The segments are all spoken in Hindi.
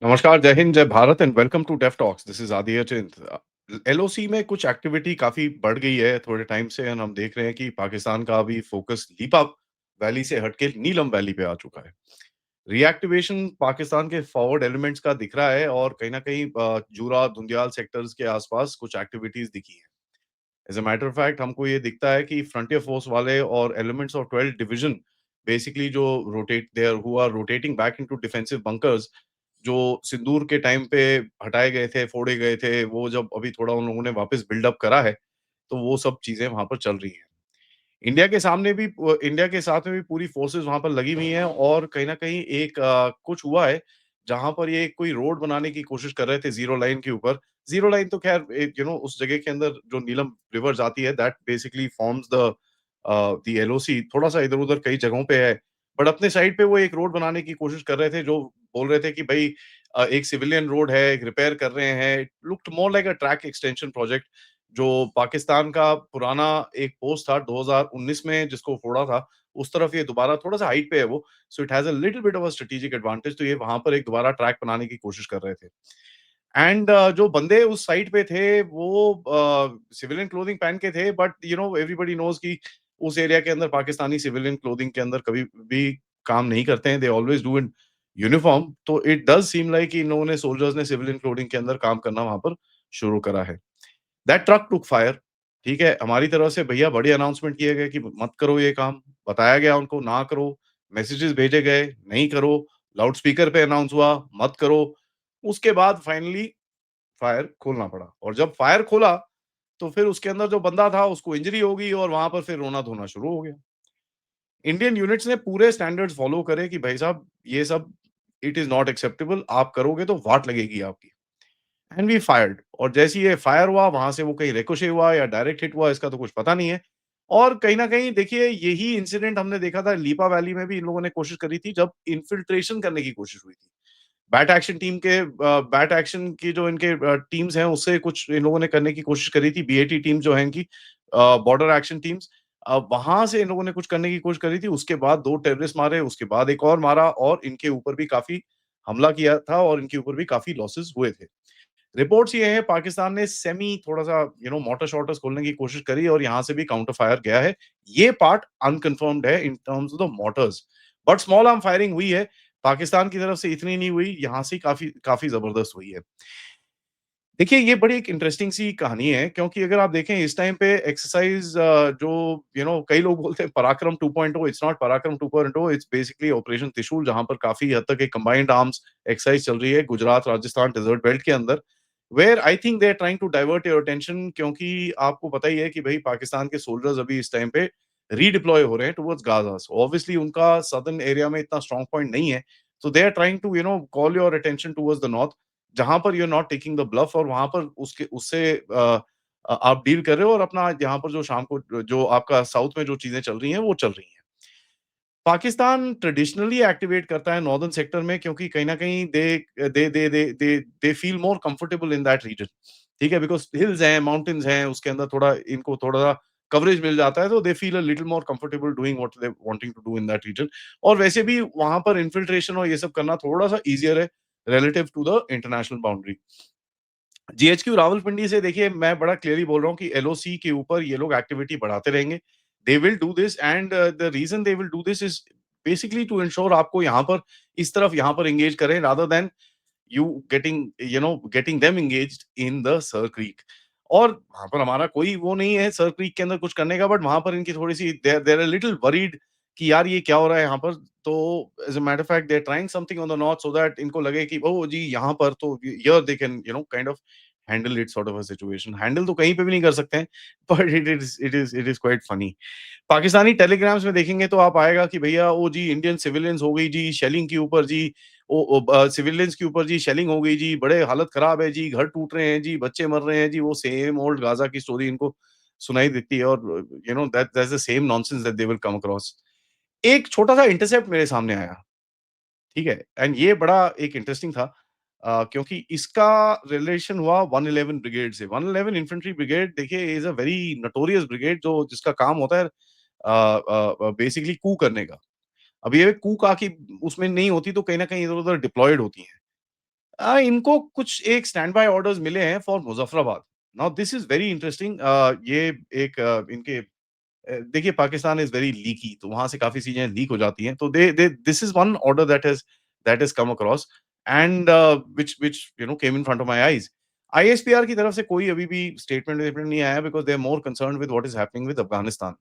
नमस्कार, जय हिंद, जय Bharat and welcome to def talks. This is Aditya Chint. LOC में कुछ एक्टिविटी काफ़ी बढ़ गई है थोड़े टाइम से एंड हम देख रहे हैं कि पाकिस्तान का अभी फ़ोकस लीपा वैली से हट के नीलम वैली पे आ चुका है। रीएक्टिवेशन पाकिस्तान के फॉरवर्ड एलिमेंट्स का दिख रहा है और कहीं न कहीं जूरा, धुंधियाल सेक्टर्स के आसपास कुछ एक्टिविटीज़ दिखी हैं। As a matter of fact हमको ये दिखता है कि फ्रंटियर फोर्स वाले और elements of 12th division basically जो rotate they are who are rotating back into defensive bunkers जो सिंदूर के टाइम पे हटाए गए थे, फोड़े गए थे, वो जब अभी थोड़ा उन लोगों ने वापस बिल्ड अप करा है, तो वो सब चीज़ें वहाँ पर चल रही हैं। इंडिया के साथ में भी पूरी फोर्सेस वहाँ पर लगी हुई हैं और कहीं न कहीं कुछ हुआ है, जहाँ पर ये कोई रोड बनाने की कोशिश कर रहे थे ज़ीरो लाइन के ऊपर। ज़ीरो लाइन तो ख़ैर उस जगह के अंदर जो नीलम रिवर जाती है that basically forms the LOC थोड़ा-सा इधर-उधर कई जगहों पे है। बट अपने साइड पे वो एक रोड बनाने की कोशिश कर रहे थे, जो बोल रहे थे कि भई एक सिविलियन रोड है, एक रिपेयर कर रहे हैं। It looked more like a track extension project जो पाकिस्तान का पुराना एक पोस्ट था 2019 में जिसको फोड़ा था, उस तरफ ये दोबारा थोड़ा-सा हाइट पे है वो, so it has a little bit of a strategic advantage तो ये वहाँ पर एक दोबारा ट्रैक बनाने की कोशिश कर रहे थे। एंड जो बंदे उस साइट पे थे वो सिविलियन क्लोथिंग पहन के थे बट एवरीबॉडी नोज़ कि उस एरिया के अंदर पाकिस्तानी सिविलियन क्लोथिंग के अंदर कभी भी काम नहीं करते हैं, they always do in uniform तो इट डज़ सीम लाइक कि इन लोगों ने सोल्जर्स ने सिविलियन क्लोथिंग के अंदर काम करना वहाँ पर शुरू करा है। दैट ट्रक टूक फायर। ठीक है, हमारी तरफ से भैया बड़ी अनाउंसमेंट किए गए कि मत करो ये काम, बताया गया उनको ना करो, मैसेजेस भेजे गए, नहीं करो, लाउड स्पीकर पे अनाउंस हुआ, मत करो। उसके बाद फाइनली फायर खोलना पड़ा और जब फायर खोला, तो फिर उसके अंदर जो बंदा था उसको इंजरी हो गई और वहाँ पर फिर रोना-धोना शुरू हो गया। इंडियन यूनिट्स ने पूरे स्टैंडर्ड्स फॉलो करे कि भाई साहब ये सब इट इज़ नॉट एक्सेप्टेबल, आप करोगे तो वाट लगेगी आपकी। एंड वी फायर्ड और जैसे ही ये फायर हुआ वहां से वो कहीं रिकोशे हुआ या डायरेक्ट हिट हुआ इसका तो कुछ पता नहीं है। और कहीं न कहीं देखिए यही इंसिडेंट हमने देखा था लीपा वैली में भी इन लोगों ने कोशिश करी थी जब इन्फिल्ट्रेशन करने की कोशिश हुई थी। बैट एक्शन की जो इनके टीम्स हैं उससे कुछ इन लोगों ने करने की कोशिश करी थी। बीएटी टीम जो है इनकी बॉर्डर एक्शन टीम्स वहाँ से इन लोगों ने कुछ करने की कोशिश करी थी। उसके बाद 2 टेररिस्ट मारे, उसके बाद एक और मारा और इनके ऊपर भी काफ़ी हमला किया था और इनके ऊपर भी काफ़ी लॉसेस हुए थे। रिपोर्ट्स ये हैं पाकिस्तान ने सेमी थोड़ा-सा मोर्टार-शॉर्टर्स खोलने की कोशिश करी और यहाँ से भी काउंटर फायर गया है। ये पार्ट अनकन्फर्म्ड है in terms of the मोर्टार्स, but small arm firing हुई है। पाकिस्तान की तरफ से इतनी नहीं हुई, यहाँ से काफ़ी काफ़ी ज़बरदस्त हुई है। देखिए, ये बड़ी एक इंटरेस्टिंग सी कहानी है क्योंकि अगर आप देखें इस टाइम पे एक्सरसाइज़ जो कई लोग बोलते हैं पराक्रम 2.0 इट्स नॉट पराक्रम 2.0 इट्स बेसिकली ऑपरेशन त्रिशूल जहाँ पर काफ़ी हद तक एक कंबाइंड आर्म्स एक्सरसाइज़ चल रही है गुजरात, राजस्थान डेज़र्ट बेल्ट के अंदर। Where I think they are trying to divert your attention क्योंकि आपको पता ही है कि भई पाकिस्तान के सोल्जर्स अभी इस टाइम पे रीडिप्लॉय हो रहे हैं टुवर्ड्स गाज़ा। सो ऑब्वियसली उनका सदर्न एरिया में इतना स्ट्रांग पॉइंट नहीं है। So they are trying to call your attention towards the north जहाँ पर you are not taking the bluff और वहाँ पर आप डील कर रहे हो और अपना यहाँ पर जो शाम को जो आपका साउथ में जो चीज़ें चल रही हैं, वो चल रही हैं। पाकिस्तान ट्रेडिशनली एक्टिवेट करता है नॉर्दर्न सेक्टर में क्योंकि कहीं न कहीं they feel more comfortable in that region. ठीक है? बिकॉज़ हिल्स हैं, माउंटेन्स हैं, उसके अंदर थोड़ा इनको थोड़ा कवरेज मिल जाता है, तो they feel a little more comfortable doing what they wanting to do in that region और वैसे भी वहाँ पर इन्फिल्ट्रेशन और ये सब करना थोड़ा-सा ईज़ियर है relative to the international boundary. GHQ Rawalpindi से देखिए मैं बड़ा क्लियरली बोल रहा हूँ कि एलओसी के ऊपर ये लोग एक्टिविटी बढ़ाते रहेंगे। They will do this and the reason they will do this is basically to ensure आपको यहाँ पर इस तरफ यहाँ पर एंगेज करें rather than you getting them engaged in the Sir Creek और वहाँ पर हमारा कोई वो नहीं है सर क्रीक के अंदर कुछ करने का बट वहाँ पर इनकी थोड़ी-सी they are a little worried कि यार ये क्या हो रहा है यहाँ पर? तो as a matter of fact they are trying something on the north so that इनको लगे कि ओह जी! यहाँ पर तो here they can kind of handle it sort of a situation. Handle तो कहीं पे भी नहीं कर सकते हैं but it is quite funny. Pakistani Telegrams में देखेंगे तो आप आएगा कि भैया ओ जी इंडियन सिविलियंस हो गई जी, शेलिंग के ऊपर जी, सिविलियंस के ऊपर जी शेलिंग हो गई जी, बड़े हालत खराब है जी, घर टूट रहे हैं जी, बच्चे मर रहे हैं जी, वो सेम ओल्ड गाज़ा की स्टोरी इनको सुनाई देती है और that's the same nonsense that they will come across. एक छोटा-सा इंटरसेप्ट मेरे सामने आया, ठीक है? एंड ये बड़ा एक इंटरेस्टिंग था क्योंकि इसका रिलेशन हुआ 111 ब्रिगेड से। 111 इन्फैंट्री ब्रिगेड देखिए is a very notorious brigade जो जिसका काम होता है बेसिकली कू करने का। अब ये कू का कि उसमें नहीं होती तो कहीं न कहीं इधर-उधर डिप्लॉयड होती हैं। इनको कुछ एक स्टैंड बाय ऑर्डर्स मिले हैं for Muzaffarabad. Now this is very interesting ये एक इनके देखिए पाकिस्तान इज़ वेरी लीकी तो वहाँ से काफ़ी चीज़ें लीक हो जाती हैं। तो they they this is one order that has come across and which you know came in front of my eyes. ISPR की तरफ से कोई अभी भी स्टेटमेंट वेटमेंट नहीं आया because they are more concerned with what is happening with Afghanistan.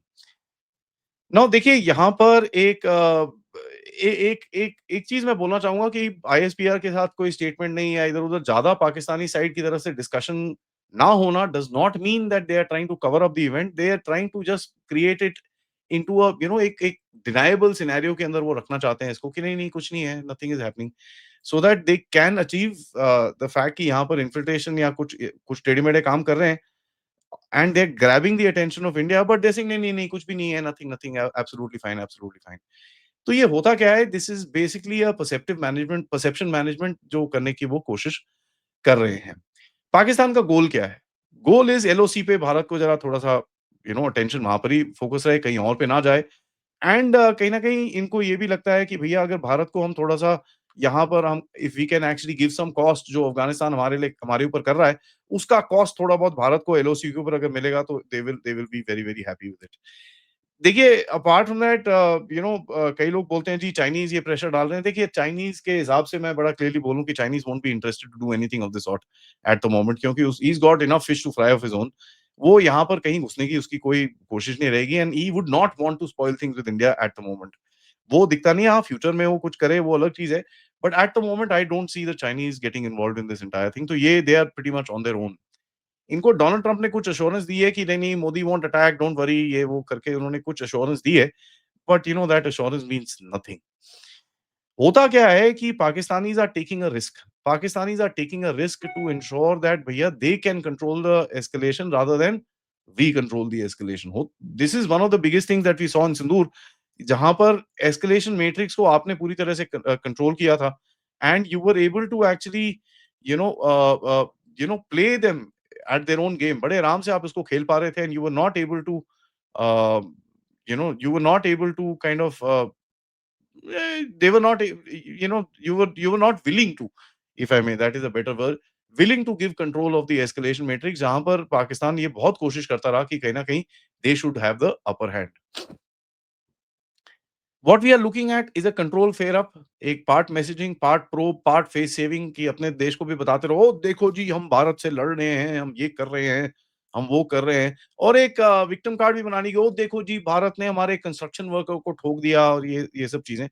Now देखिए यहाँ पर एक एक एक एक चीज़ मैं बोलना चाहूँगा कि आईएसपीआर के साथ कोई स्टेटमेंट नहीं है इधर-उधर ज़्यादा पाकिस्तानी साइड की तरफ से डिस्कशन ना होना does not mean that they are trying to cover up the event, they are trying to just create it into a you know एक एक डिनायबल सिनेरियो के अंदर वो रखना चाहते हैं इसको कि नहीं, नहीं कुछ नहीं है, nothing is happening so that they can achieve the fact कि यहाँ पर इन्फिल्ट्रेशन या कुछ टेढ़े-मेढ़े काम कर रहे हैं and they are grabbing the attention of India but they are saying नहीं, नहीं, नहीं कुछ भी नहीं है, nothing, nothing absolutely fine, absolutely fine. तो ये होता क्या है this is basically a perceptive management perception management जो करने की वो कोशिश कर रहे हैं। पाकिस्तान का गोल क्या है? गोल इज एलओसी पे भारत को जरा थोड़ा-सा अटेंशन वहाँ पर ही फोकस रहे, कहीं और पे ना जाए एंड कहीं न कहीं इनको ये भी लगता है कि भैया अगर भारत को हम थोड़ा-सा यहाँ पर हम if we can actually give some cost जो अफगानिस्तान हमारे ऊपर कर रहा है, उसका कॉस्ट थोड़ा बहुत भारत को एलओसी के ऊपर अगर मिलेगा तो they will be very, very happy with it. देखिए अपार्ट फ्रॉम दैट कई लोग बोलते हैं जी चाइनीज़ ये प्रेशर डाल रहे हैं। देखिए चाइनीज़ के हिसाब से मैं बड़ा क्लियरली बोलूँ कि Chinese won't be interested to do anything of the sort at the moment क्योंकि उस he is got enough fish to fry of his own. वो यहाँ पर कहीं घुसने की उसकी कोई कोशिश नहीं रहेगी and he would not want to spoil things with India at the moment. वो दिखता नहीं है, हाँ, फ्यूचर में वो कुछ करे वो अलग चीज़ है। But at the moment I don't see the Chinese getting involved in this entire thing तो ये they are pretty much on their own. इनको डोनाल्ड ट्रम्प ने कुछ एश्योरेंस दी है कि नहीं, नहीं Modi won't attack, don't worry ये वो करके उन्होंने कुछ एश्योरेंस दी है। But that assurance means nothing. होता क्या है कि Pakistanis are taking a risk. Pakistanis are taking a risk to ensure that भैया they can control the escalation rather than we control the escalation. हो this is one of the biggest things that we saw in Sindoor, जहाँ पर एस्केलेशन मैट्रिक्स को आपने पूरी तरह से कंट्रोल किया था and you were able to actually you know play them at their own game. बड़े आराम से आप इसको खेल पा रहे थे and you were not able to you were not able to kind of they were not you were not willing to, if I may, that is a better word, willing to give control of the escalation matrix जहां पर पाकिस्तान ये बहुत कोशिश करता रहा कि कहीं ना कहीं they should have the upper hand. What we are looking at is a control fair up, एक part messaging, part probe, part face saving कि अपने देश को भी बताते रहो, "ओ, देखो जी हम भारत से लड़ रहे हैं, हम ये कर रहे हैं, हम वो कर रहे हैं और एक विक्टिम कार्ड भी बनाने की, ओ देखो जी भारत ने हमारे कंस्ट्रक्शन वर्कर को ठोक दिया और ये सब चीजें।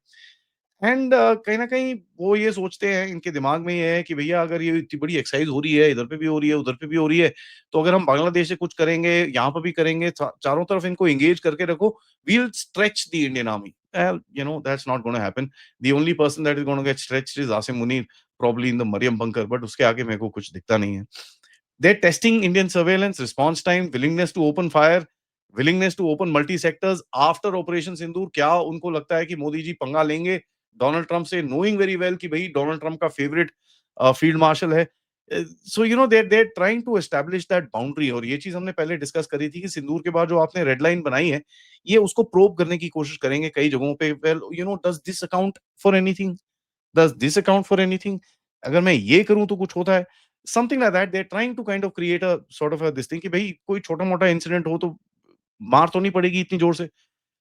एंड कहीं न कहीं वो ये सोचते हैं, इनके दिमाग में ये है कि भैया अगर ये इतनी बड़ी एक्सरसाइज़ हो रही है, इधर पे भी हो रही है, उधर पे भी हो रही है, तो अगर हम बांग्लादेश से कुछ करेंगे, यहाँ पे भी करेंगे, चारों तरफ इनको एंगेज करके रखो, we will stretch the Indian army. That's not gonna happen. The only person that is gonna get stretched is Asim Munir, probably in the Maryam bunker, but उसके आगे मेरे को कुछ दिखता नहीं है। They're testing Indian surveillance, response time, willingness to open fire, willingness to open multi sectors after operation Sindoor. क्या उनको लगता है कि मोदी जी पंगा लेंगे डोनाल्ड ट्रंप से, नोइंग वेरी वेल कि भाई डोनाल्ड ट्रंप का फेवरेट फील्ड मार्शल है। So they're trying to establish that boundary और ये चीज हमने पहले डिस्कस करी थी कि सिंदूर के बाद जो आपने रेड लाइन बनाई है, ये उसको प्रोब करने की कोशिश करेंगे कई जगहों पे। Well does this account for anything, does this account for anything, अगर मैं ये करूं तो कुछ होता है, something like that. They are trying to kind of create a sort of this thing कि भाई कोई छोटा मोटा इंसिडेंट हो तो मार तो नहीं पड़ेगी इतनी जोर से।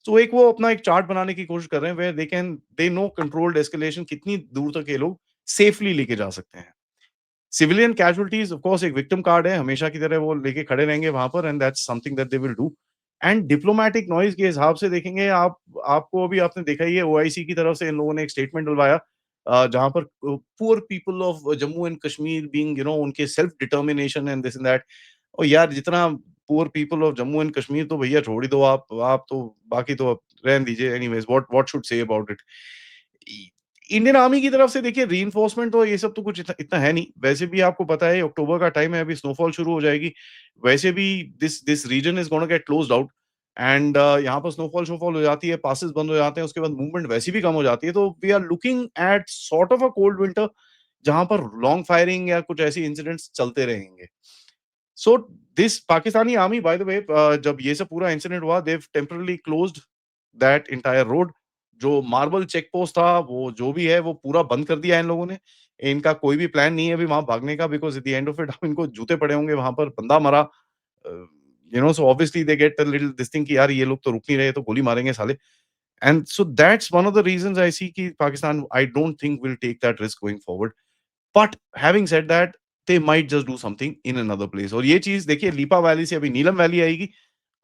सो एक वो अपना एक चार्ट बनाने की कोशिश कर रहे हैं where they know controlled escalation कितनी दूर तक ये लोग सेफली लेके जा सकते हैं। सिविलियन कैजुअल्टीज ऑफ कोर्स एक विक्टिम कार्ड है, हमेशा की तरह वो लेके खड़े रहेंगे वहां पर and that's something that they will do. And diplomatic noise के हिसाब से देखेंगे आप, आपको अभी आपने देखा ही है ओआईसी की तरफ से इन लोगों ने एक स्टेटमेंट डलवाया जहां पर poor people of Jammu and Kashmir being उनके self determination and this and that. और यार जितना poor people of Jammu and Kashmir तो भैया छोड़ ही दो आप तो बाकी तो रहने दीजिए। Anyways what should say about it. Indian army की तरफ से देखिए रीइंफोर्समेंट तो ये सब तो कुछ इतना इतना है नहीं। वैसे भी आपको पता है अक्टूबर का टाइम है, अभी स्नोफॉल शुरू हो जाएगी। वैसे भी this this region is gonna get closed out and यहाँ पर स्नोफॉल शोफॉल हो जाती है, पासेस बंद हो जाते हैं, उसके बाद मूवमेंट वैसे भी कम हो जाती है। तो we are looking at sort of a cold winter जहाँ पर लॉन्ग फायरिंग या कुछ ऐसी इंसिडेंट्स चलते रहेंगे। So this Pakistani army by the way जब ये सब पूरा इंसिडेंट हुआ, they've temporarily closed that entire road. जो मार्बल चेक पोस्ट था, वो जो भी है, वो पूरा बंद कर दिया है इन लोगों ने। इनका कोई भी प्लान नहीं है अभी वहाँ भागने का because at the end of it इनको जूते पड़े होंगे वहाँ पर, बंदा मरा। So obviously they get a little this thing कि यार ये लोग तो रुक नहीं रहे, तो गोली मारेंगे साले। And so that's one of the reasons I see कि Pakistan I don't think will take that risk going forward. But having said that, they might just do something in another place. और ये चीज़ देखिए लीपा वैली से अभी नीलम वैली आएगी।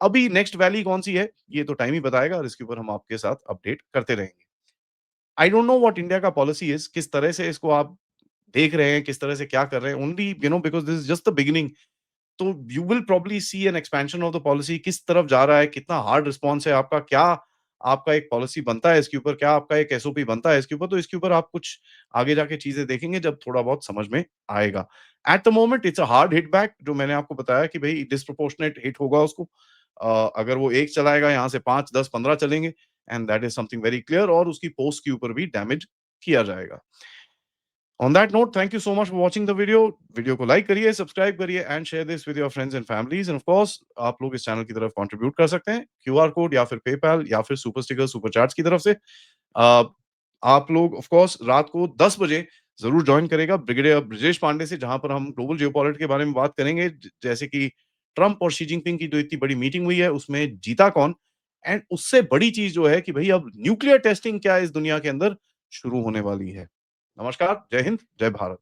अभी नेक्स्ट वैली कौन-सी है, ये तो टाइम ही बताएगा और इसके ऊपर हम आपके साथ अपडेट करते रहेंगे। I don't know what India का पॉलिसी इज़, किस तरह से इसको आप देख रहे हैं, किस तरह से क्या कर रहे हैं? Only because this is just the beginning. तो you will probably see an expansion of the policy, किस तरफ जा रहा है, कितना हार्ड रिस्पॉन्स है आपका, क्या आपका एक पॉलिसी बनता है इसके ऊपर, क्या आपका एक एसओपी बनता है इसके ऊपर, तो इसके ऊपर आप कुछ आगे जाके चीज़ें देखेंगे जब थोड़ा बहुत समझ में आएगा। Eight the moment it's a hard hit back, जो मैंने आपको बताया कि भई डिस्प्रोपोर्शनेट हिट होगा उसको। अगर वो 1 चलाएगा, यहाँ से 5, 10, 15 चलेंगे and that is something very clear, और उसकी पोस्ट के ऊपर भी डैमेज किया जाएगा। On that note, thank you so much for watching the video. Video को लाइक करिए, सब्सक्राइब करिए and share this with your friends and families, end of course आप लोग इस चैनल की तरफ कंट्रीब्यूट कर सकते हैं, क्यूआर कोड या फिर पेपैल या फिर सुपर स्टिकर, सुपर चैट्स की तरफ से। अ, आप लोग ऑफ कोर्स रात को 10 बजे ज़रूर जॉइन करेगा ब्रिगेडियर ब्रिजेश पांडे से, जहाँ पर हम ग्लोबल जियोपॉलिटिक्स के बारे में बात करेंगे। जैसे कि ट्रम्प और शी जिनपिंग की जो इतनी बड़ी मीटिंग हुई है, उसमें जीता कौन? एंड उससे बड़ी चीज़ जो है कि भई अब न्यूक्लियर टेस्टिंग क्या इस दुनिया के अंदर शुरू होने वाली है। नमस्कार, जय हिंद, जय भारत।